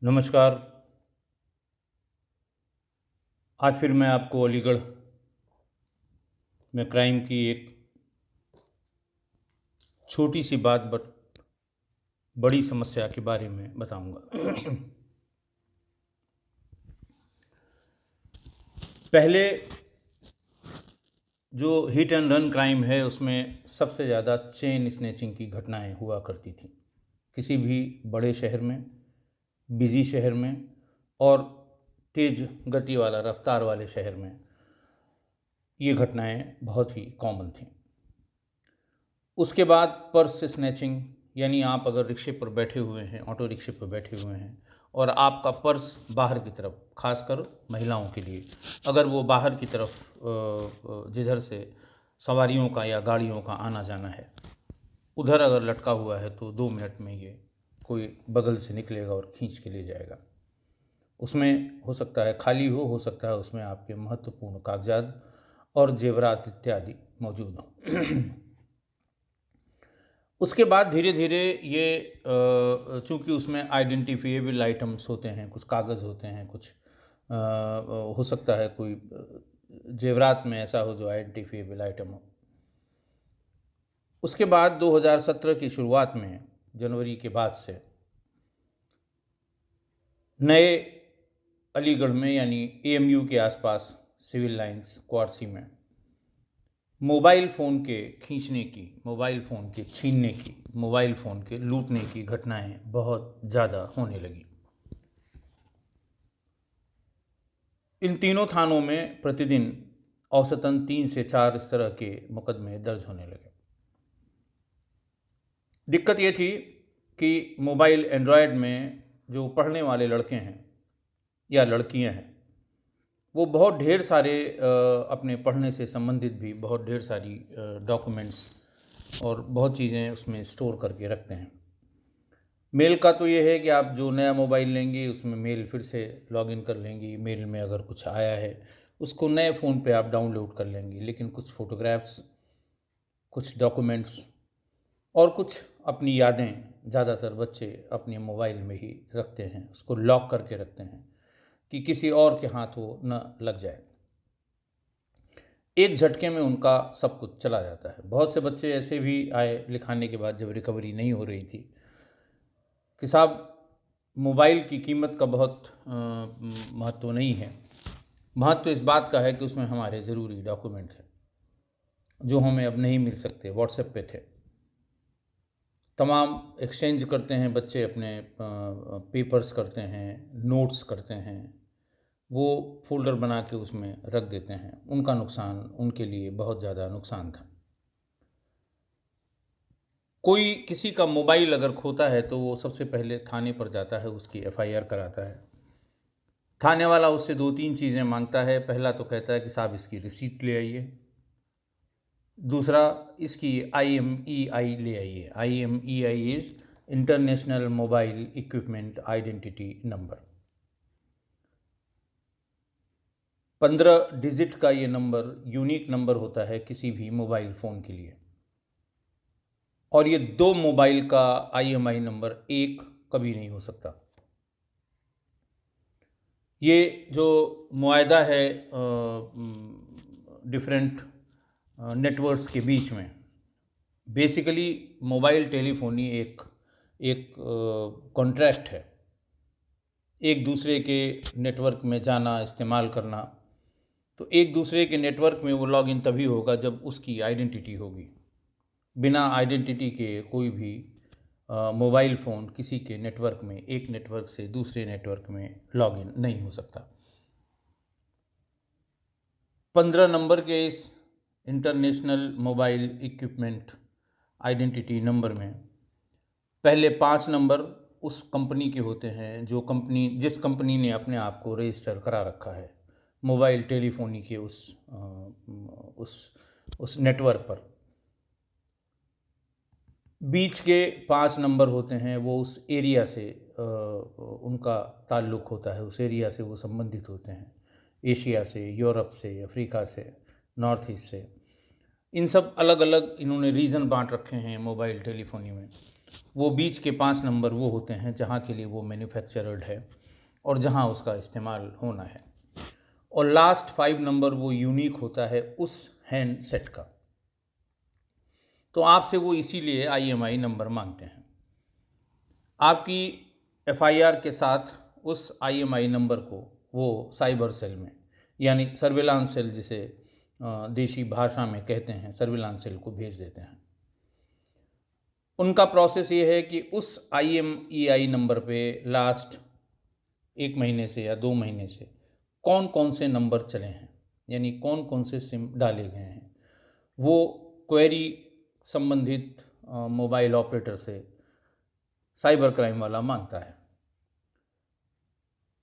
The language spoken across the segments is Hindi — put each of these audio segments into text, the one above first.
नमस्कार। आज फिर मैं आपको अलीगढ़ में क्राइम की एक छोटी सी बात बट बड़ी समस्या के बारे में बताऊंगा। पहले जो हिट एंड रन क्राइम है उसमें सबसे ज़्यादा चेन स्नैचिंग की घटनाएं हुआ करती थी। किसी भी बड़े शहर में, बिजी शहर में और तेज गति वाला रफ्तार वाले शहर में ये घटनाएं बहुत ही कॉमन थी। उसके बाद पर्स स्नैचिंग, यानी आप अगर रिक्शे पर बैठे हुए हैं, ऑटो रिक्शे पर बैठे हुए हैं और आपका पर्स बाहर की तरफ, खासकर महिलाओं के लिए, अगर वो बाहर की तरफ जिधर से सवारियों का या गाड़ियों का आना जाना है उधर अगर लटका हुआ है तो 2 मिनट में ये कोई बगल से निकलेगा और खींच के ले जाएगा। उसमें हो सकता है खाली हो सकता है उसमें आपके महत्वपूर्ण कागजात और जेवरात इत्यादि मौजूद हों। उसके बाद धीरे धीरे ये चूँकि उसमें आइडेंटिफिएबल आइटम्स होते हैं, कुछ कागज़ होते हैं, कुछ हो सकता है कोई जेवरात में ऐसा हो जो आइडेंटिफिएबल आइटम हो। उसके बाद 2017 की शुरुआत में, जनवरी के बाद से नए अलीगढ़ में यानी एएमयू के आसपास सिविल लाइंस क्वार्सी में मोबाइल फ़ोन के खींचने की, मोबाइल फ़ोन के छीनने की, मोबाइल फ़ोन के लूटने की घटनाएं बहुत ज़्यादा होने लगी। इन तीनों थानों में प्रतिदिन औसतन 3 से 4 इस तरह के मुकदमे दर्ज होने लगे। दिक्कत ये थी कि मोबाइल एंड्रॉयड में जो पढ़ने वाले लड़के हैं या लड़कियां हैं वो बहुत ढेर सारे अपने पढ़ने से संबंधित भी बहुत ढेर सारी डॉक्यूमेंट्स और बहुत चीज़ें उसमें स्टोर करके रखते हैं। मेल का तो ये है कि आप जो नया मोबाइल लेंगे उसमें मेल फिर से लॉगिन कर लेंगी, मेल में अगर कुछ आया है उसको नए फ़ोन पे आप डाउनलोड कर लेंगी, लेकिन कुछ फ़ोटोग्राफ्स, कुछ डॉक्यूमेंट्स और कुछ अपनी यादें ज़्यादातर बच्चे अपने मोबाइल में ही रखते हैं, उसको लॉक करके रखते हैं कि किसी और के हाथ वो न लग जाए। एक झटके में उनका सब कुछ चला जाता है। बहुत से बच्चे ऐसे भी आए लिखाने के बाद, जब रिकवरी नहीं हो रही थी, कि साहब मोबाइल की कीमत का बहुत महत्व नहीं है, महत्व इस बात का है कि उसमें हमारे ज़रूरी डॉक्यूमेंट हैं जो हमें अब नहीं मिल सकते। व्हाट्सएप पे थे, तमाम एक्सचेंज करते हैं बच्चे, अपने पेपर्स करते हैं, नोट्स करते हैं, वो फोल्डर बना के उसमें रख देते हैं। उनका नुकसान उनके लिए बहुत ज़्यादा नुकसान था। कोई किसी का मोबाइल अगर खोता है तो वो सबसे पहले थाने पर जाता है, उसकी एफआईआर कराता है। थाने वाला उससे 2-3 चीज़ें मांगता है। पहला तो कहता है कि साहब इसकी रिसीट ले आइए, दूसरा इसकी IMEI ले आइए। IMEI is international mobile equipment identity number. 15 digit का ये नंबर यूनिक नंबर होता है किसी भी मोबाइल फ़ोन के लिए, और ये 2 मोबाइल का IMEI नंबर एक कभी नहीं हो सकता। ये जो मुआहदा है डिफरेंट नेटवर्क्स के बीच में, बेसिकली मोबाइल टेलीफोनी एक एक कॉन्ट्रैक्ट है, एक दूसरे के नेटवर्क में जाना, इस्तेमाल करना। तो एक दूसरे के नेटवर्क में वो लॉगिन तभी होगा जब उसकी आइडेंटिटी होगी। बिना आइडेंटिटी के कोई भी मोबाइल फ़ोन किसी के नेटवर्क में, एक नेटवर्क से दूसरे नेटवर्क में लॉगिन नहीं हो सकता। 15 नंबर के इस international mobile equipment identity number में पहले 5 नंबर उस कंपनी के होते हैं जिस कंपनी ने अपने आप को रजिस्टर करा रखा है मोबाइल टेलीफोनी के उस नेटवर्क पर। बीच के 5 नंबर होते हैं वो उस एरिया से उनका ताल्लुक़ होता है, उस एरिया से वो संबंधित होते हैं, एशिया से, यूरोप से, अफ्रीका से, नॉर्थ ईस्ट से। इन सब अलग अलग इन्होंने रीजन बांट रखे हैं मोबाइल टेलीफोनी में। वो बीच के 5 नंबर वो होते हैं जहाँ के लिए वो मैन्युफैक्चरर्ड है और जहाँ उसका इस्तेमाल होना है, और लास्ट 5 नंबर वो यूनिक होता है उस हैंड सेट का। तो आपसे वो इसीलिए IMEI नंबर मांगते हैं। आपकी FIR के साथ उस IMEI नंबर को वो साइबर सेल में, यानी सर्विलांस सेल जिसे देशी भाषा में कहते हैं, सर्विलांस सेल को भेज देते हैं। उनका प्रोसेस ये है कि उस IMEI नंबर पे लास्ट 1 महीने से या 2 महीने से कौन कौन से नंबर चले हैं, यानी कौन कौन से सिम डाले गए हैं, वो क्वेरी संबंधित मोबाइल ऑपरेटर से साइबर क्राइम वाला मांगता है।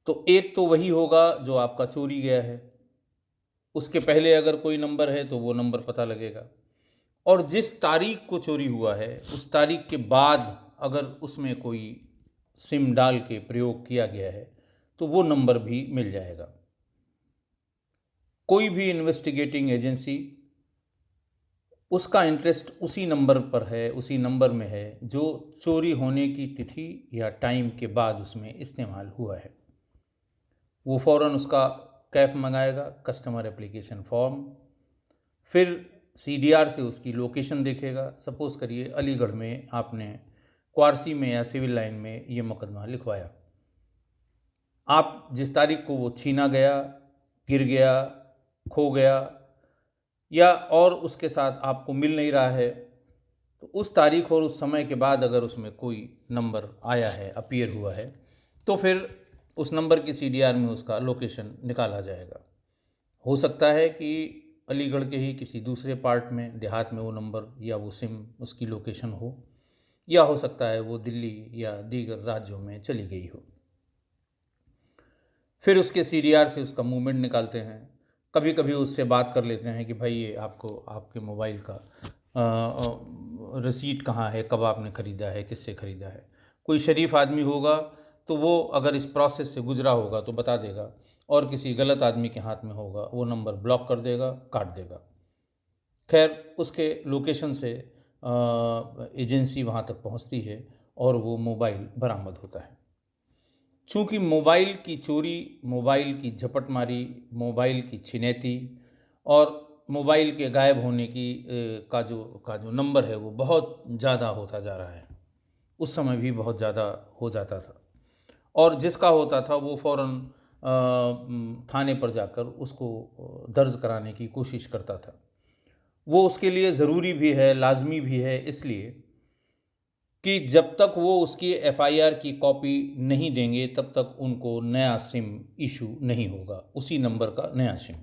तो एक तो वही होगा जो आपका चोरी गया है, उसके पहले अगर कोई नंबर है तो वो नंबर पता लगेगा, और जिस तारीख को चोरी हुआ है उस तारीख के बाद अगर उसमें कोई सिम डाल के प्रयोग किया गया है तो वो नंबर भी मिल जाएगा। कोई भी इन्वेस्टिगेटिंग एजेंसी, उसका इंटरेस्ट उसी नंबर पर है, उसी नंबर में है जो चोरी होने की तिथि या टाइम के बाद उसमें इस्तेमाल हुआ है। वो फ़ौरन उसका कैफ मंगाएगा, कस्टमर एप्लीकेशन फॉर्म, फिर CDR से उसकी लोकेशन देखेगा। सपोज़ करिए अलीगढ़ में आपने क्वारसी में या सिविल लाइन में ये मुकदमा लिखवाया, आप जिस तारीख को वो छीना गया, गिर गया, खो गया या और उसके साथ आपको मिल नहीं रहा है, तो उस तारीख और उस समय के बाद अगर उसमें कोई नंबर आया है, अपीयर हुआ है, तो फिर उस नंबर की CDR में उसका लोकेशन निकाला जाएगा। हो सकता है कि अलीगढ़ के ही किसी दूसरे पार्ट में, देहात में वो नंबर या वो सिम उसकी लोकेशन हो, या हो सकता है वो दिल्ली या दीगर राज्यों में चली गई हो। फिर उसके CDR से उसका मूवमेंट निकालते हैं। कभी कभी उससे बात कर लेते हैं कि भाई ये आपको आपके मोबाइल का रसीद कहाँ है, कब आपने ख़रीदा है, किससे ख़रीदा है। कोई शरीफ आदमी होगा तो वो अगर इस प्रोसेस से गुजरा होगा तो बता देगा, और किसी गलत आदमी के हाथ में होगा वो नंबर ब्लॉक कर देगा, काट देगा। खैर उसके लोकेशन से एजेंसी वहाँ तक पहुँचती है और वो मोबाइल बरामद होता है। चूँकि मोबाइल की चोरी, मोबाइल की झपटमारी, मोबाइल की छिनैती और मोबाइल के गायब होने की का जो नंबर है वो बहुत ज़्यादा होता जा रहा है, उस समय भी बहुत ज़्यादा हो जाता था, और जिसका होता था वो फ़ौरन थाने पर जाकर उसको दर्ज कराने की कोशिश करता था। वो उसके लिए ज़रूरी भी है, लाज़मी भी है, इसलिए कि जब तक वो उसकी FIR की कॉपी नहीं देंगे तब तक उनको नया सिम इशू नहीं होगा, उसी नंबर का नया सिम।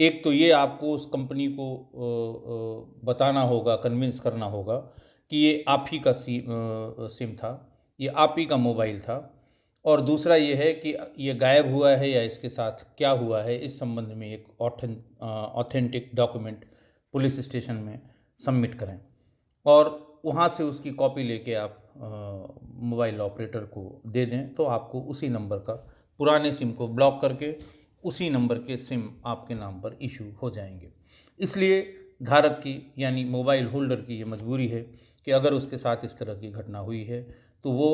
एक तो ये आपको उस कंपनी को बताना होगा, कन्विंस करना होगा कि ये आप ही का सिम था, ये आप ही का मोबाइल था, और दूसरा ये है कि ये गायब हुआ है या इसके साथ क्या हुआ है, इस संबंध में एक ऑथेंटिक डॉक्यूमेंट पुलिस स्टेशन में सबमिट करें, और वहाँ से उसकी कॉपी लेके आप मोबाइल ऑपरेटर को दे दें, तो आपको उसी नंबर का, पुराने सिम को ब्लॉक करके उसी नंबर के सिम आपके नाम पर इशू हो जाएंगे। इसलिए धारक की, यानी मोबाइल होल्डर की ये मजबूरी है कि अगर उसके साथ इस तरह की घटना हुई है तो वो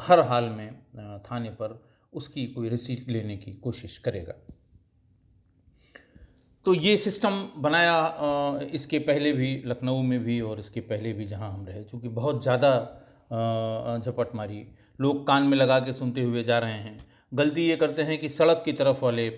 हर हाल में थाने पर उसकी कोई रिसीट लेने की कोशिश करेगा। तो ये सिस्टम बनाया इसके पहले भी लखनऊ में भी और इसके पहले भी जहाँ हम रहे, चूँकि बहुत ज़्यादा झपटमारी, लोग कान में लगा के सुनते हुए जा रहे हैं। गलती ये करते हैं कि सड़क की तरफ वाले,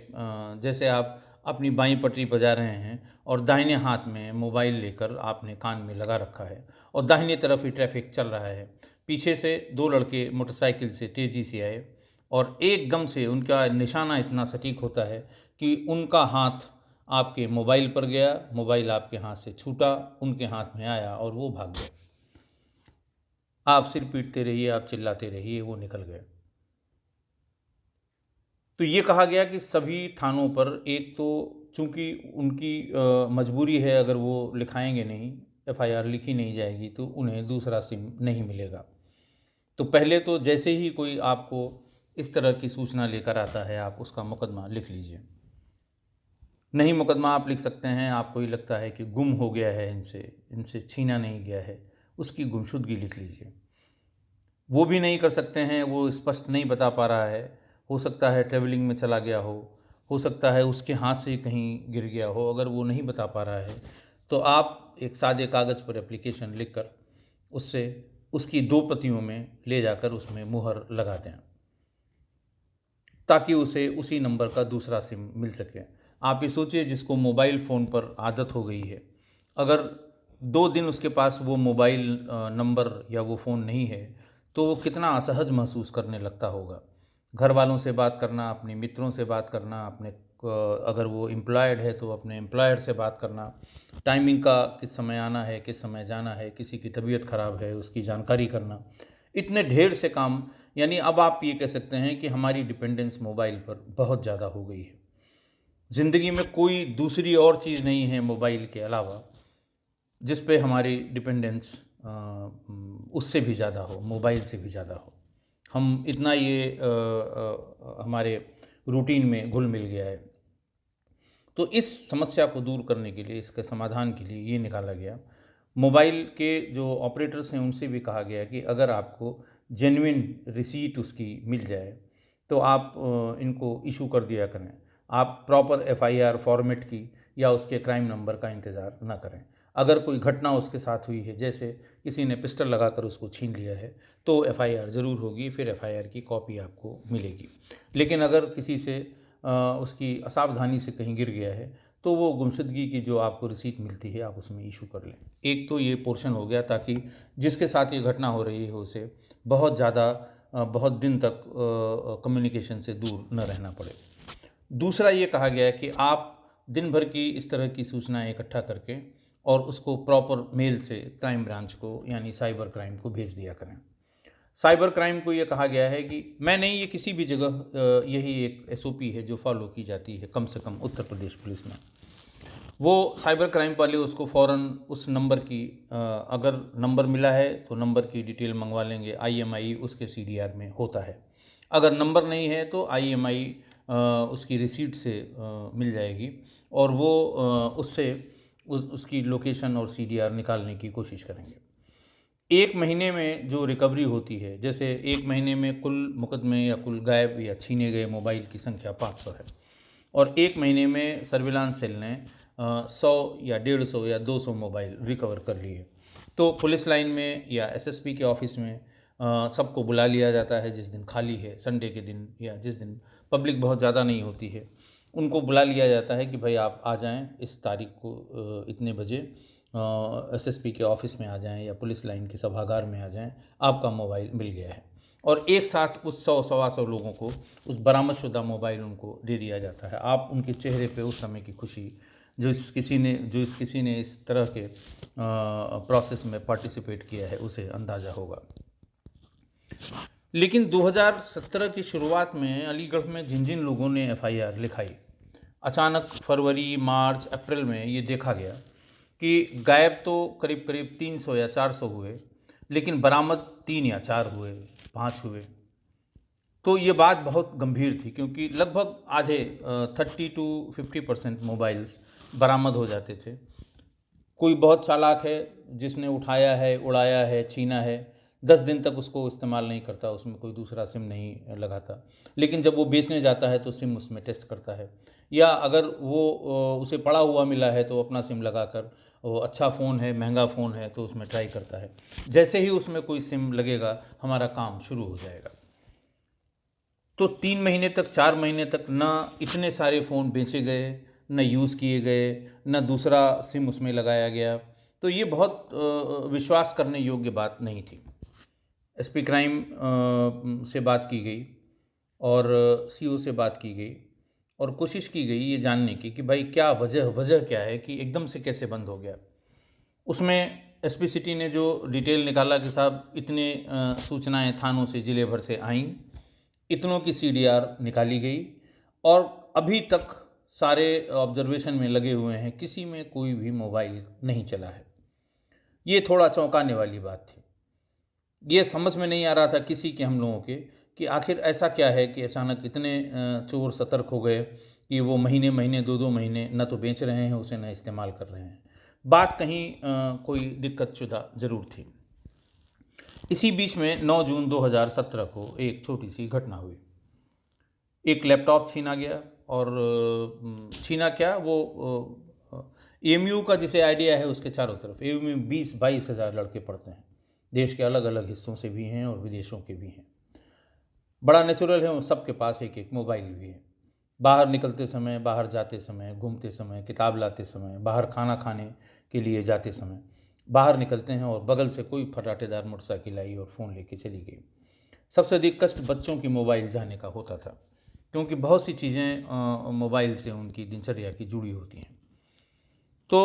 जैसे आप अपनी बाईं पटरी पर जा रहे हैं और दाहिने हाथ में मोबाइल लेकर आपने कान में लगा रखा है और दाहिने तरफ ही ट्रैफिक चल रहा है, पीछे से 2 लड़के मोटरसाइकिल से तेज़ी से आए और एकदम से उनका निशाना इतना सटीक होता है कि उनका हाथ आपके मोबाइल पर गया, मोबाइल आपके हाथ से छूटा, उनके हाथ में आया और वो भाग गए। आप सिर पीटते रहिए, आप चिल्लाते रहिए, वो निकल गए। तो ये कहा गया कि सभी थानों पर, एक तो चूँकि उनकी मजबूरी है, अगर वो लिखाएंगे नहीं, FIR लिखी नहीं जाएगी तो उन्हें दूसरा सिम नहीं मिलेगा। तो पहले तो जैसे ही कोई आपको इस तरह की सूचना लेकर आता है, आप उसका मुकदमा लिख लीजिए। नहीं मुकदमा आप लिख सकते हैं, आपको ये लगता है कि गुम हो गया है, इनसे छीना नहीं गया है, उसकी गुमशुदगी लिख लीजिए। वो भी नहीं कर सकते हैं, वो स्पष्ट नहीं बता पा रहा है, हो सकता है ट्रैवलिंग में चला गया हो सकता है उसके हाथ से कहीं गिर गया हो। अगर वो नहीं बता पा रहा है तो आप एक सादे कागज़ पर एप्लीकेशन लिखकर उससे उसकी 2 प्रतियों में ले जाकर उसमें मुहर लगा दें, ताकि उसे उसी नंबर का दूसरा सिम मिल सके। आप ये सोचिए, जिसको मोबाइल फ़ोन पर आदत हो गई है, अगर 2 दिन उसके पास वो मोबाइल नंबर या वो फ़ोन नहीं है तो वो कितना असहज महसूस करने लगता होगा। घर वालों से बात करना, अपने मित्रों से बात करना, अगर वो एम्प्लॉयड है तो अपने एम्प्लॉयर से बात करना, टाइमिंग का किस समय आना है, किस समय जाना है, किसी की तबीयत ख़राब है उसकी जानकारी करना, इतने ढेर से काम। यानी अब आप ये कह सकते हैं कि हमारी डिपेंडेंस मोबाइल पर बहुत ज़्यादा हो गई है। ज़िंदगी में कोई दूसरी और चीज़ नहीं है मोबाइल के अलावा जिस पे हमारी डिपेंडेंस उससे भी ज़्यादा हो, मोबाइल से भी ज़्यादा हो। हम इतना ये हमारे रूटीन में घुल मिल गया है। तो इस समस्या को दूर करने के लिए, इसके समाधान के लिए ये निकाला गया। मोबाइल के जो ऑपरेटर्स हैं उनसे भी कहा गया कि अगर आपको जेन्युइन रिसीट उसकी मिल जाए तो आप इनको इशू कर दिया करें। आप प्रॉपर एफआईआर फॉर्मेट की या उसके क्राइम नंबर का इंतज़ार ना करें। अगर कोई घटना उसके साथ हुई है, जैसे किसी ने पिस्टल लगाकर उसको छीन लिया है, तो एफआईआर ज़रूर होगी, फिर एफआईआर की कॉपी आपको मिलेगी। लेकिन अगर किसी से उसकी असावधानी से कहीं गिर गया है तो वो गुमशुदगी की जो आपको रिसीट मिलती है आप उसमें इशू कर लें। एक तो ये पोर्शन हो गया, ताकि जिसके साथ ये घटना हो रही है उसे बहुत ज़्यादा बहुत दिन तक कम्युनिकेशन से दूर न रहना पड़े। दूसरा ये कहा गया है कि आप दिन भर की इस तरह की सूचनाएं इकट्ठा करके और उसको प्रॉपर मेल से क्राइम ब्रांच को यानी साइबर क्राइम को भेज दिया करें। साइबर क्राइम को ये कहा गया है कि मैं नहीं, ये किसी भी जगह यही एक एसओपी है जो फॉलो की जाती है, कम से कम उत्तर प्रदेश पुलिस में। वो साइबर क्राइम वाले उसको फ़ौरन उस नंबर की अगर नंबर मिला है तो नंबर की डिटेल मंगवा लेंगे। आईएमआई उसके सीडीआर में होता है। अगर नंबर नहीं है तो आईएमआई उसकी रिसीट से मिल जाएगी और वो उससे उसकी लोकेशन और सीडीआर निकालने की कोशिश करेंगे। 1 महीने में जो रिकवरी होती है, जैसे 1 महीने में कुल मुकदमे या कुल गायब या छीने गए मोबाइल की संख्या 500 है और 1 महीने में सर्विलांस सेल ने 100 या 150 या 200 मोबाइल रिकवर कर लिए। तो पुलिस लाइन में या एसएसपी के ऑफिस में सबको बुला लिया जाता है जिस दिन खाली है, संडे के दिन या जिस दिन पब्लिक बहुत ज़्यादा नहीं होती है, उनको बुला लिया जाता है कि भाई आप आ जाएं इस तारीख को इतने बजे एसएसपी के ऑफिस में आ जाएं या पुलिस लाइन के सभागार में आ जाएं, आपका मोबाइल मिल गया है। और एक साथ उस 100-125 लोगों को उस बरामदशुदा मोबाइल उनको दे दिया जाता है। आप उनके चेहरे पे उस समय की खुशी, जो इस किसी ने इस तरह के प्रोसेस में पार्टिसिपेट किया है उसे अंदाज़ा होगा। लेकिन 2017 की शुरुआत में अलीगढ़ में जिन जिन लोगों ने एफआईआर लिखाई, अचानक फरवरी, मार्च, अप्रैल में ये देखा गया कि गायब तो करीब करीब 300 या 400 हुए, लेकिन बरामद 3 या 4 हुए, 5 हुए। तो ये बात बहुत गंभीर थी, क्योंकि लगभग आधे 30 to 50% मोबाइल्स बरामद हो जाते थे। कोई बहुत चालाक है जिसने उठाया है, उड़ाया है, छीना है, 10 दिन तक उसको इस्तेमाल नहीं करता, उसमें कोई दूसरा सिम नहीं लगाता, लेकिन जब वो बेचने जाता है तो सिम उसमें टेस्ट करता है। या अगर वो उसे पड़ा हुआ मिला है तो अपना सिम लगाकर, वो अच्छा फ़ोन है, महंगा फ़ोन है तो उसमें ट्राई करता है। जैसे ही उसमें कोई सिम लगेगा हमारा काम शुरू हो जाएगा। तो 3 महीने तक, 4 महीने तक ना इतने सारे फ़ोन बेचे गए, न यूज़ किए गए, न दूसरा सिम उसमें लगाया गया। तो ये बहुत विश्वास करने योग्य बात नहीं थी। एसपी क्राइम से बात की गई और सीओ से बात की गई और कोशिश की गई ये जानने की कि भाई क्या वजह क्या है कि एकदम से कैसे बंद हो गया। उसमें एसपी सिटी ने जो डिटेल निकाला कि साहब इतने सूचनाएं थानों से ज़िले भर से आईं, इतनों की सीडीआर निकाली गई और अभी तक सारे ऑब्जर्वेशन में लगे हुए हैं, किसी में कोई भी मोबाइल नहीं चला है। ये थोड़ा चौंकाने वाली बात थी। ये समझ में नहीं आ रहा था किसी के, हम लोगों के, कि आखिर ऐसा क्या है कि अचानक इतने चोर सतर्क हो गए कि वो महीने महीने 2-2 महीने न तो बेच रहे हैं उसे, न इस्तेमाल कर रहे हैं। बात कहीं कोई दिक्कत शुदा ज़रूर थी। इसी बीच में 9 जून 2017 को एक छोटी सी घटना हुई। एक लैपटॉप छीना गया और छीना क्या, वो एएमयू का जिसे आइडिया है उसके चारों तरफ एएमयू 20-22 हज़ार लड़के पढ़ते हैं। देश के अलग अलग हिस्सों से भी हैं और विदेशों के भी हैं। बड़ा नेचुरल है, उन सबके पास एक एक मोबाइल भी है। बाहर निकलते समय, बाहर जाते समय, घूमते समय, किताब लाते समय, बाहर खाना खाने के लिए जाते समय बाहर निकलते हैं और बगल से कोई फटाटेदार मोटरसाइकिल आई और फ़ोन लेके चली गई। सबसे अधिक कष्ट बच्चों की मोबाइल जाने का होता था, क्योंकि बहुत सी चीज़ें मोबाइल से उनकी दिनचर्या की जुड़ी होती हैं। तो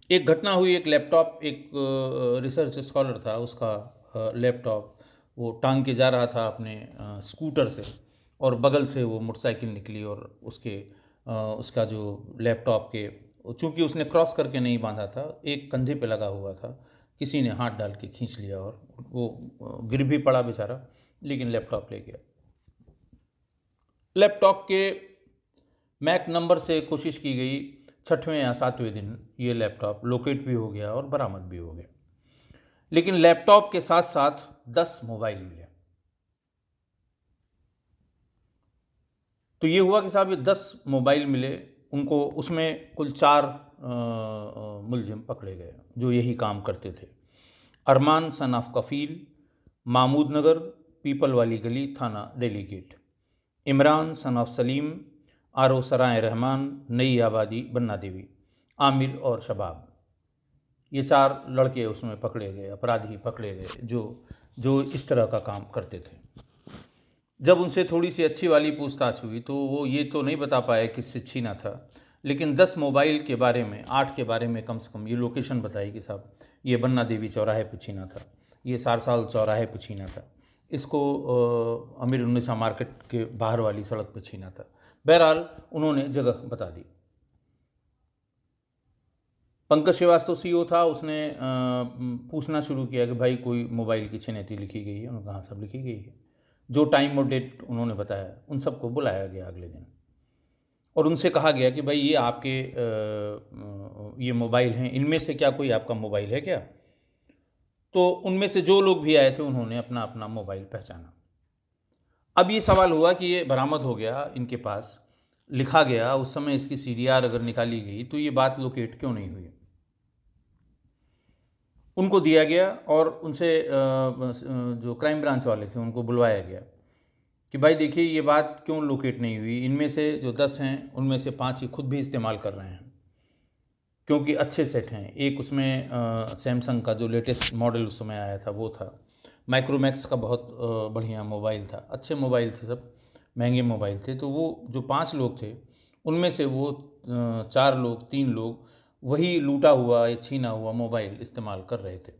एक घटना हुई, एक लैपटॉप, एक रिसर्च स्कॉलर था, उसका लैपटॉप वो टांग के जा रहा था अपने स्कूटर से, और बगल से वो मोटरसाइकिल निकली और उसका जो लैपटॉप के, चूँकि उसने क्रॉस करके नहीं बांधा था, एक कंधे पे लगा हुआ था, किसी ने हाथ डाल के खींच लिया और वो गिर भी पड़ा बेचारा, लेकिन लैपटॉप ले गया। लैपटॉप के मैक नंबर से कोशिश की गई, 6वें या 7वें दिन ये लैपटॉप लोकेट भी हो गया और बरामद भी हो गया। लेकिन लैपटॉप के साथ साथ 10 मोबाइल मिले। तो ये हुआ कि साहब ये 10 मोबाइल मिले उनको, उसमें कुल 4 मुलजिम पकड़े गए जो यही काम करते थे। अरमान सन ऑफ कफ़ील, महमूद नगर, पीपल वाली गली, थाना Delhi gate. Imran son of Salim, आरो सराय रहमान, नई आबादी, बन्ना देवी। आमिर और शबाब, ये 4 लड़के उसमें पकड़े गए, अपराधी पकड़े गए जो इस तरह का काम करते थे। जब उनसे थोड़ी सी अच्छी वाली पूछताछ हुई तो वो ये तो नहीं बता पाए किससे छीना था, लेकिन 10 मोबाइल के बारे में, 8 के बारे में कम से कम ये लोकेशन बताई कि साहब ये बन्ना देवी चौराहे पर छीना था, ये सारसाल चौराहे पर छीना था, इसको अमीर उन्नीसा मार्केट के बाहर वाली सड़क पर छीना था। बहरहाल उन्होंने जगह बता दी। पंकज श्रीवास्तव सीईओ था, उसने पूछना शुरू किया कि भाई कोई मोबाइल की छिनैती लिखी गई है? उन्होंने कहा सब लिखी गई है। जो टाइम और डेट उन्होंने बताया, उन सबको बुलाया गया अगले दिन और उनसे कहा गया कि भाई ये आपके ये मोबाइल हैं, इनमें से क्या कोई आपका मोबाइल है क्या? तो उनमें से जो लोग भी आए थे उन्होंने अपना अपना मोबाइल पहचाना। अब ये सवाल हुआ कि ये बरामद हो गया, इनके पास लिखा गया, उस समय इसकी सीडीआर अगर निकाली गई तो ये बात लोकेट क्यों नहीं हुई? उनको दिया गया और उनसे जो क्राइम ब्रांच वाले थे उनको बुलवाया गया कि भाई देखिए ये बात क्यों लोकेट नहीं हुई। इनमें से जो 10 हैं उनमें से 5 ही खुद भी इस्तेमाल कर रहे हैं, क्योंकि अच्छे सेट हैं। एक उसमें सैमसंग का जो लेटेस्ट मॉडल उस समय आया था वो था, माइक्रोमैक्स का बहुत बढ़िया मोबाइल था, अच्छे मोबाइल थे, सब महंगे मोबाइल थे। तो वो जो 5 लोग थे उनमें से वो 4 लोग, 3 लोग वही लूटा हुआ या छीना हुआ मोबाइल इस्तेमाल कर रहे थे,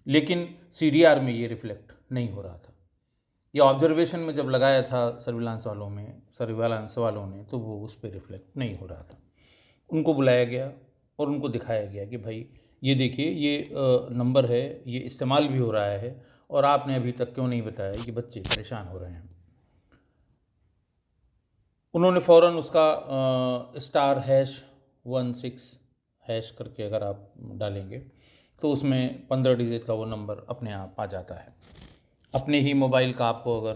लेकिन सीडीआर में ये रिफ्लेक्ट नहीं हो रहा था। ये ऑब्जर्वेशन में जब लगाया था सर्विलांस वालों ने तो वो उस पर रिफ्लेक्ट नहीं हो रहा था। उनको बुलाया गया और उनको दिखाया गया कि भाई ये देखिए ये नंबर है, ये इस्तेमाल भी हो रहा है और आपने अभी तक क्यों नहीं बताया कि बच्चे परेशान हो रहे हैं। उन्होंने फ़ौरन उसका *#16# करके अगर आप डालेंगे तो उसमें 15 डिजिट का वो नंबर अपने आप आ जाता है। अपने ही मोबाइल का आपको अगर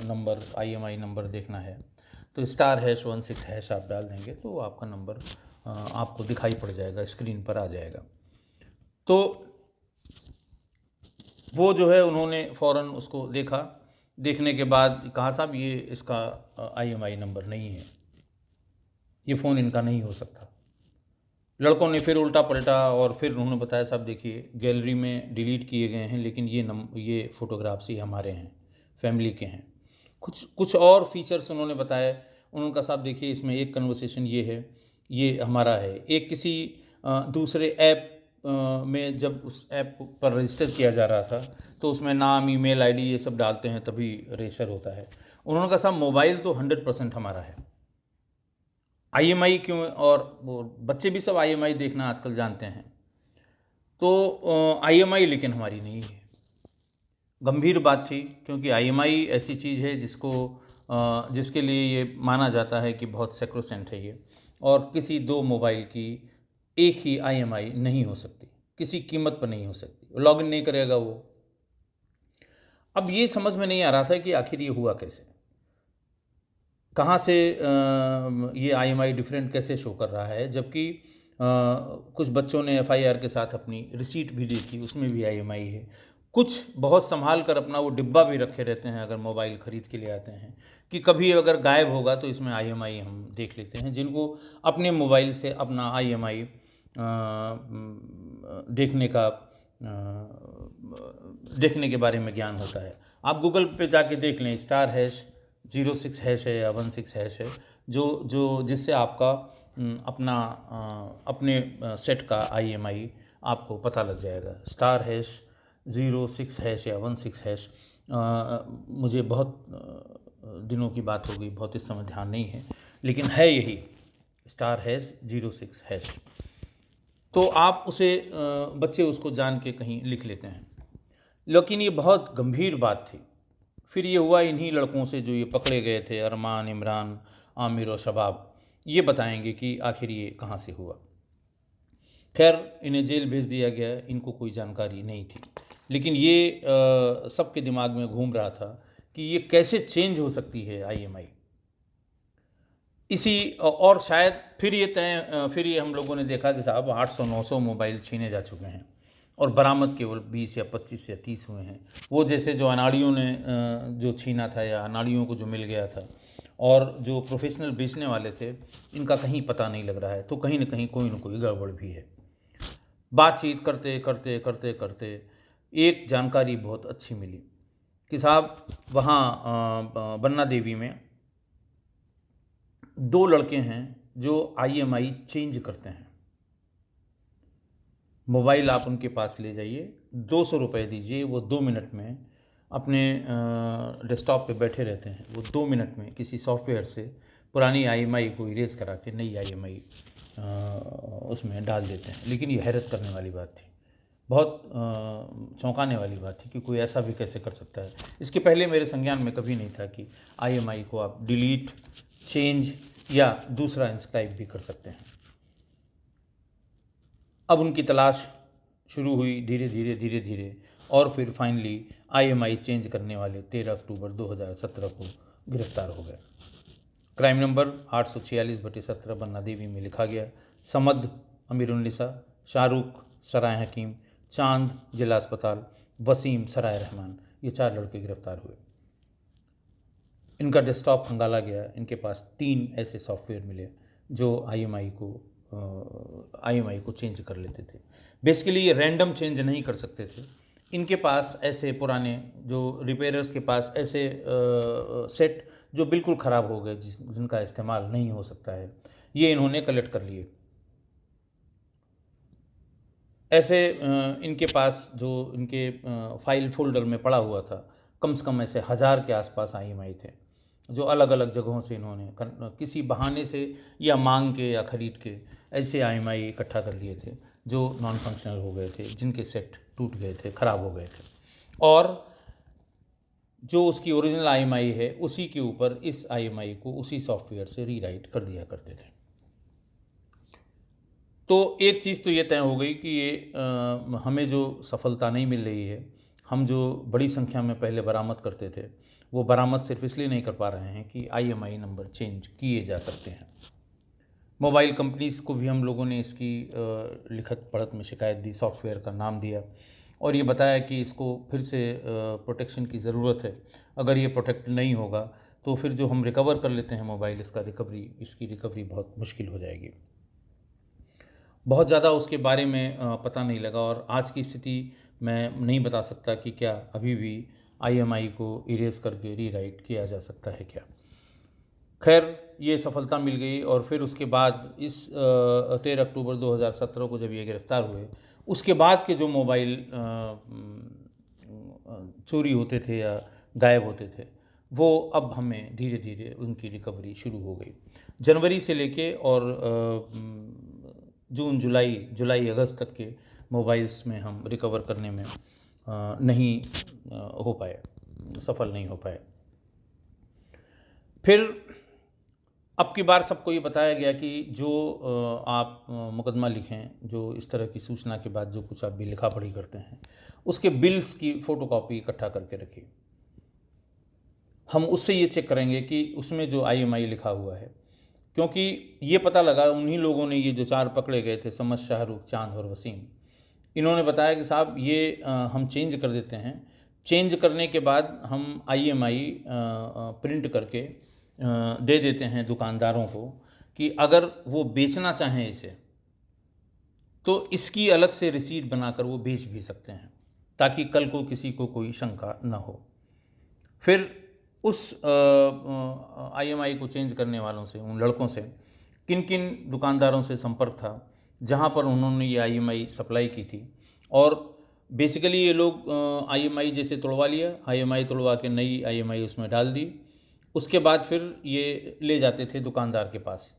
नंबर, IMEI नंबर देखना है तो *#16# आप डाल देंगे तो आपका नंबर आपको दिखाई पड़ जाएगा, स्क्रीन पर आ जाएगा। तो वो जो है उन्होंने फ़ौरन उसको देखा, देखने के बाद कहा साहब ये इसका IMEI नंबर नहीं है, ये फ़ोन इनका नहीं हो सकता। लड़कों ने फिर उल्टा पलटा और फिर उन्होंने बताया साहब देखिए गैलरी में डिलीट किए गए हैं, लेकिन ये फ़ोटोग्राफ्स ही हमारे हैं, फैमिली के हैं। कुछ और फीचर्स उन्होंने बताए। उन्होंने कहा साहब देखिए इसमें एक कन्वर्सेशन ये है, ये हमारा है। एक किसी दूसरे ऐप में जब उस ऐप पर रजिस्टर किया जा रहा था तो उसमें नाम, ईमेल आईडी ये सब डालते हैं तभी रजिस्टर होता है। उन्होंने कहा साहब मोबाइल तो 100% हमारा है, IMEI क्यों? और वो बच्चे भी सब IMEI देखना आजकल जानते हैं, तो IMEI लेकिन हमारी नहीं है। गंभीर बात थी, क्योंकि IMEI ऐसी चीज़ है जिसके लिए ये माना जाता है कि बहुत सैक्रोसेंट है ये, और किसी 2 मोबाइल की एक ही IMEI नहीं हो सकती, किसी कीमत पर नहीं हो सकती। लॉगिन नहीं करेगा वो। अब ये समझ में नहीं आ रहा था कि आखिर ये हुआ कैसे, कहाँ से ये IMI डिफरेंट कैसे शो कर रहा है, जबकि कुछ बच्चों ने FIR के साथ अपनी रिसीट भी दी थी, उसमें भी IMI है। कुछ बहुत संभाल कर अपना वो डिब्बा भी रखे रहते हैं अगर मोबाइल ख़रीद के लिए आते हैं, कि कभी अगर गायब होगा तो इसमें IMI हम देख लेते हैं, जिनको अपने मोबाइल से अपना IMI देखने के बारे में ज्ञान होता है। आप गूगल पे जाके देख लें, *#06# है या 16# है, जो जिससे आपका अपने सेट का IMI आपको पता लग जाएगा। *#06# या 16#, मुझे बहुत दिनों की बात हो गई, बहुत इस समय ध्यान नहीं है, लेकिन है यही *#06#। तो आप उसे बच्चे उसको जान के कहीं लिख लेते हैं, लेकिन ये बहुत गंभीर बात थी। फिर ये हुआ इन्हीं लड़कों से जो ये पकड़े गए थे, अरमान, इमरान, आमिर और शबाब, ये बताएंगे कि आखिर ये कहाँ से हुआ। खैर, इन्हें जेल भेज दिया गया, इनको कोई जानकारी नहीं थी, लेकिन ये सबके दिमाग में घूम रहा था कि ये कैसे चेंज हो सकती है IMI। इसी और शायद फिर ये हम लोगों ने देखा कि साहब 800-900 मोबाइल छीने जा चुके हैं और बरामद केवल 20 या 25 या 30 हुए हैं। वो जैसे जो अनाड़ियों ने जो छीना था या अनाड़ियों को जो मिल गया था, और जो प्रोफेशनल बेचने वाले थे, इनका कहीं पता नहीं लग रहा है। तो कहीं न कोई गड़बड़ भी है। बातचीत करते करते करते करते एक जानकारी बहुत अच्छी मिली कि साहब वहाँ बन्ना देवी में 2 लड़के हैं जो IMI चेंज करते हैं। मोबाइल आप उनके पास ले जाइए, 200 रुपये दीजिए, वो 2 मिनट में अपने डेस्कटॉप पे बैठे रहते हैं। वो 2 मिनट में किसी सॉफ्टवेयर से पुरानी IMI को इरेज करा के नई IMI उसमें डाल देते हैं। लेकिन ये हैरत करने वाली बात थी, बहुत चौंकाने वाली बात थी कि कोई ऐसा भी कैसे कर सकता है। इसके पहले मेरे संज्ञान में कभी नहीं था कि IMI को आप डिलीट, चेंज या दूसरा इंस्क्राइब भी कर सकते हैं। अब उनकी तलाश शुरू हुई धीरे धीरे, और फिर फाइनली IMI चेंज करने वाले 13 अक्टूबर 2017 को गिरफ्तार हो गए। क्राइम नंबर 846/17 बन्ना देवी में लिखा गया। समद अमीरुन्निसा, शाहरुख सराय हकीम, चांद जिला अस्पताल, वसीम सराय रहमान, ये 4 लड़के गिरफ्तार हुए। इनका डेस्कटॉप खंगाला गया। इनके पास 3 ऐसे सॉफ्टवेयर मिले जो IMI को चेंज कर लेते थे। बेसिकली ये रैंडम चेंज नहीं कर सकते थे। इनके पास ऐसे पुराने, जो रिपेयरर्स के पास ऐसे सेट जो बिल्कुल ख़राब हो गए, जिनका इस्तेमाल नहीं हो सकता है, ये इन्होंने कलेक्ट कर लिए। ऐसे इनके पास जो इनके फाइल फोल्डर में पड़ा हुआ था, कम से कम ऐसे 1000 के आसपास IMI थे, जो अलग अलग जगहों से इन्होंने किसी बहाने से या मांग के या ख़रीद के ऐसे IMI इकट्ठा कर लिए थे जो नॉन फंक्शनल हो गए थे, जिनके सेट टूट गए थे, ख़राब हो गए थे, और जो उसकी ओरिजिनल IMI है उसी के ऊपर इस IMI को उसी सॉफ्टवेयर से रीराइट कर दिया करते थे। तो एक चीज़ तो ये तय हो गई कि ये हमें जो सफलता नहीं मिल रही है, हम जो बड़ी संख्या में पहले बरामद करते थे, वो बरामद सिर्फ इसलिए नहीं कर पा रहे हैं कि IMI नंबर चेंज किए जा सकते हैं। मोबाइल कंपनीज़ को भी हम लोगों ने इसकी लिखत पढ़त में शिकायत दी, सॉफ्टवेयर का नाम दिया और ये बताया कि इसको फिर से प्रोटेक्शन की ज़रूरत है। अगर ये प्रोटेक्ट नहीं होगा तो फिर जो हम रिकवर कर लेते हैं मोबाइल, इसकी रिकवरी बहुत मुश्किल हो जाएगी। बहुत ज़्यादा उसके बारे में पता नहीं लगा, और आज की स्थिति मैं नहीं बता सकता कि क्या अभी भी IMI को इरेज करके रीराइट किया जा सकता है क्या। खैर, ये सफलता मिल गई, और फिर उसके बाद इस 13 अक्टूबर 2017 को जब ये गिरफ्तार हुए, उसके बाद के जो मोबाइल चोरी होते थे या गायब होते थे, वो अब हमें धीरे धीरे उनकी रिकवरी शुरू हो गई। जनवरी से लेके और जून, जुलाई अगस्त तक के मोबाइल्स में हम रिकवर करने में नहीं हो पाए, सफल नहीं हो पाए। फिर अब की बार सबको ये बताया गया कि जो आप मुकदमा लिखें, जो इस तरह की सूचना के बाद जो कुछ आप भी लिखा पढ़ी करते हैं, उसके बिल्स की फ़ोटोकॉपी इकट्ठा करके रखिए। हम उससे ये चेक करेंगे कि उसमें जो IMI लिखा हुआ है, क्योंकि ये पता लगा उन्हीं लोगों ने, ये जो 4 पकड़े गए थे, समद, शाहरुख, चांद और वसीम, इन्होंने बताया कि साहब ये हम चेंज कर देते हैं, चेंज करने के बाद हम IMI प्रिंट करके दे देते हैं दुकानदारों को कि अगर वो बेचना चाहें इसे तो इसकी अलग से रिसीट बनाकर वो बेच भी सकते हैं, ताकि कल को किसी को कोई शंका न हो। फिर उस IMI को चेंज करने वालों से, उन लड़कों से, किन किन दुकानदारों से संपर्क था जहाँ पर उन्होंने ये IMI सप्लाई की थी, और बेसिकली ये लोग IMI जैसे तोड़वा लिया, IMI तोड़वा के नई IMI उसमें डाल दी, उसके बाद फिर ये ले जाते थे दुकानदार के पास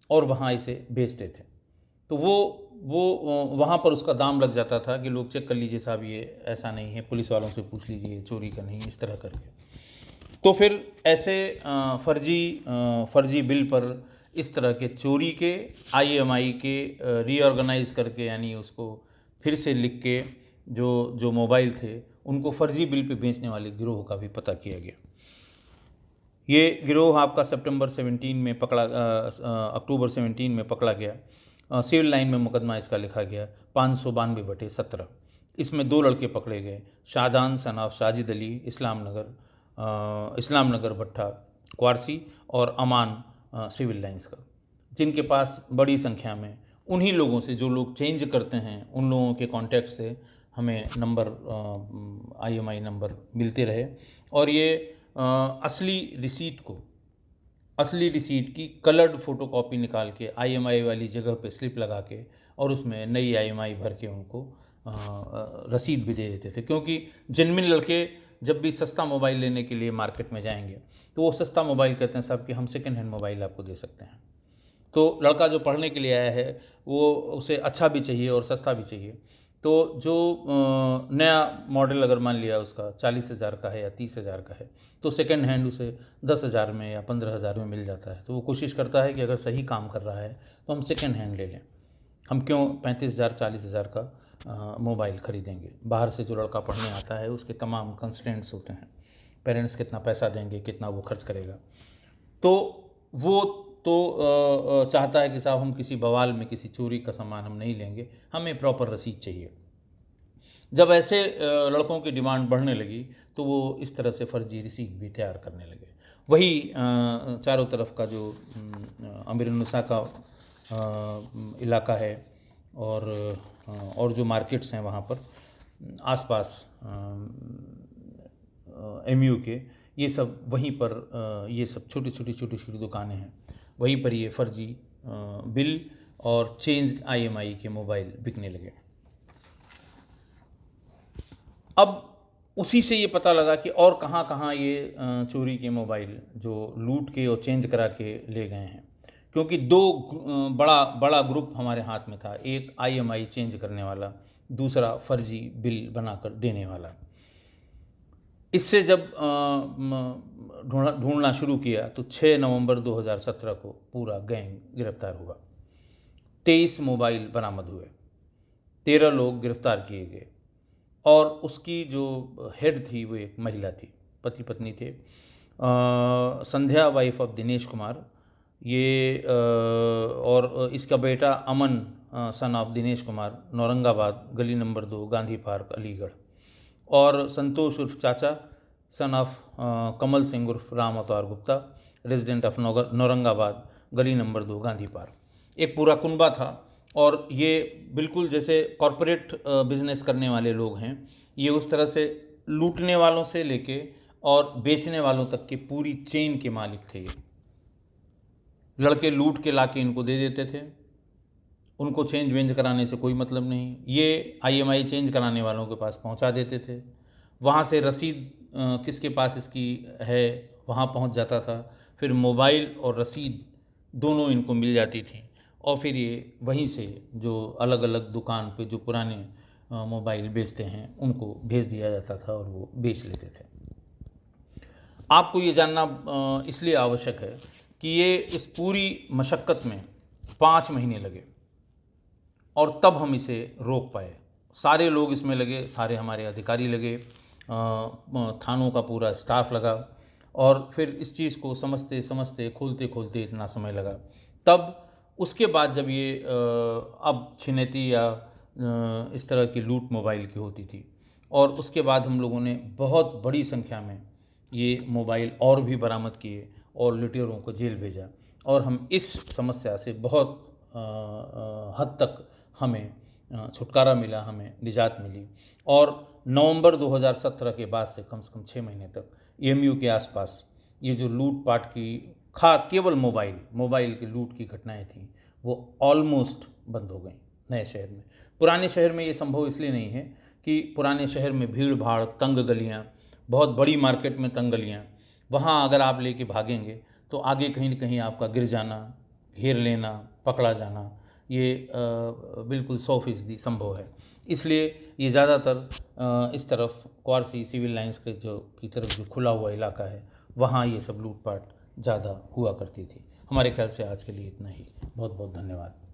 और वहाँ इसे बेचते थे। तो वो वहाँ पर उसका दाम लग जाता था कि लोग चेक कर लीजिए साहब ये ऐसा नहीं है, पुलिस वालों से पूछ लीजिए, चोरी का नहीं, इस तरह करके। तो फिर ऐसे फर्जी बिल पर इस तरह के चोरी के IMI के रीऑर्गेनाइज करके, यानी उसको फिर से लिख के जो मोबाइल थे उनको फर्जी बिल पे बेचने वाले गिरोह का भी पता किया गया। ये गिरोह आपका अक्टूबर 17 में पकड़ा गया। सिविल लाइन में मुकदमा इसका लिखा गया 592/17। इसमें 2 लड़के पकड़े गए, शादान सनाफ साजिद अली इस्लाम नगर भट्टा क्वारसी और अमान सिविल लाइंस का, जिनके पास बड़ी संख्या में उन्हीं लोगों से, जो लोग चेंज करते हैं, उन लोगों के कॉन्टैक्ट से हमें नंबर IMI नंबर मिलते रहे। और ये असली रिसीट की कलर्ड फ़ोटोकॉपी निकाल के IMI वाली जगह पे स्लिप लगा के और उसमें नई IMI भर के उनको रसीद भी दे देते थे। क्योंकि जेन्युइन लड़के जब भी सस्ता मोबाइल लेने के लिए मार्केट में जाएंगे तो वो सस्ता मोबाइल कहते हैं साहब कि हम सेकेंड हैंड मोबाइल आपको दे सकते हैं। तो लड़का जो पढ़ने के लिए आया है वो, उसे अच्छा भी चाहिए और सस्ता भी चाहिए। तो जो नया मॉडल अगर मान लिया उसका 40,000 का है या 30,000 का है, तो सेकेंड हैंड उसे 10,000 में या 15,000 में मिल जाता है। तो वो कोशिश करता है कि अगर सही काम कर रहा है तो हम सेकेंड हैंड ले लें, हम क्यों 35,000 40,000 का मोबाइल ख़रीदेंगे। बाहर से जो लड़का पढ़ने आता है उसके तमाम कंस्ट्रेंट्स होते हैं, पेरेंट्स कितना पैसा देंगे, कितना वो खर्च करेगा, तो वो चाहता है कि साहब हम किसी बवाल में, किसी चोरी का सामान हम नहीं लेंगे, हमें प्रॉपर रसीद चाहिए। जब ऐसे लड़कों की डिमांड बढ़ने लगी तो वो इस तरह से फर्जी रसीद भी तैयार करने लगे। वही चारों तरफ का जो अमीरुन्निसा का इलाका है और जो मार्केट्स हैं वहाँ पर आसपास MU के, ये सब वहीं पर ये सब छोटी छोटी दुकानें हैं, वहीं पर ये फर्जी बिल और चेंज्ड IMI के मोबाइल बिकने लगे। अब उसी से ये पता लगा कि और कहाँ कहाँ ये चोरी के मोबाइल जो लूट के और चेंज करा के ले गए हैं, क्योंकि 2 बड़ा ग्रुप हमारे हाथ में था, एक IMI चेंज करने वाला, दूसरा फर्जी बिल बनाकर देने वाला। इससे जब ढूंढना शुरू किया तो 6 नवंबर 2017 को पूरा गैंग गिरफ्तार हुआ। 23 मोबाइल बरामद हुए, 13 लोग गिरफ्तार किए गए, और उसकी जो हेड थी वो एक महिला थी, पति पत्नी थे, संध्या वाइफ ऑफ दिनेश कुमार, ये और इसका बेटा अमन सन ऑफ दिनेश कुमार, नौरंगाबाद, गली नंबर 2, गांधी पार्क, अलीगढ़, और संतोष उर्फ चाचा सन ऑफ कमल सिंह उर्फ राम अवतार गुप्ता, रेजिडेंट ऑफ नौरंगाबाद, गली नंबर 2, गांधी पार्क। एक पूरा कुनबा था, और ये बिल्कुल जैसे कॉरपोरेट बिजनेस करने वाले लोग हैं। ये उस तरह से लूटने वालों से लेके और बेचने वालों तक के पूरी चेन के मालिक थे। ये लड़के लूट के लाके इनको दे देते थे, उनको चेंज वेंज कराने से कोई मतलब नहीं, ये IMI चेंज कराने वालों के पास पहुंचा देते थे, वहाँ से रसीद किसके पास इसकी है वहाँ पहुँच जाता था, फिर मोबाइल और रसीद दोनों इनको मिल जाती थी, और फिर ये वहीं से जो अलग अलग दुकान पे जो पुराने मोबाइल बेचते हैं उनको भेज दिया जाता था और वो बेच लेते थे। आपको ये जानना इसलिए आवश्यक है कि ये इस पूरी मशक्क़त में 5 महीने लगे और तब हम इसे रोक पाए। सारे लोग इसमें लगे, सारे हमारे अधिकारी लगे, थानों का पूरा स्टाफ लगा और फिर इस चीज़ को समझते समझते खोलते खोलते इतना समय लगा। तब उसके बाद जब ये अब छिनैती या इस तरह की लूट मोबाइल की होती थी और उसके बाद हम लोगों ने बहुत बड़ी संख्या में ये मोबाइल और भी बरामद किए और लुटेरों को जेल भेजा और हम इस समस्या से बहुत हद तक हमें छुटकारा मिला, हमें निजात मिली। और नवंबर 2017 के बाद से कम 6 महीने तक एएमयू के आसपास ये जो लूटपाट की केवल मोबाइल की लूट की घटनाएं थी वो ऑलमोस्ट बंद हो गई नए शहर में। पुराने शहर में ये संभव इसलिए नहीं है कि पुराने शहर में भीड़ भाड़, तंग गलियाँ, बहुत बड़ी मार्केट में तंग गलियाँ, वहाँ अगर आप लेके भागेंगे तो आगे कहीं न कहीं आपका गिर जाना, घेर लेना, पकड़ा जाना ये बिल्कुल 100% संभव है। इसलिए ये ज़्यादातर इस तरफ क्वारसी सिविल लाइंस के की तरफ जो खुला हुआ इलाका है वहाँ ये सब लूटपाट ज़्यादा हुआ करती थी। हमारे ख्याल से आज के लिए इतना ही। बहुत बहुत धन्यवाद।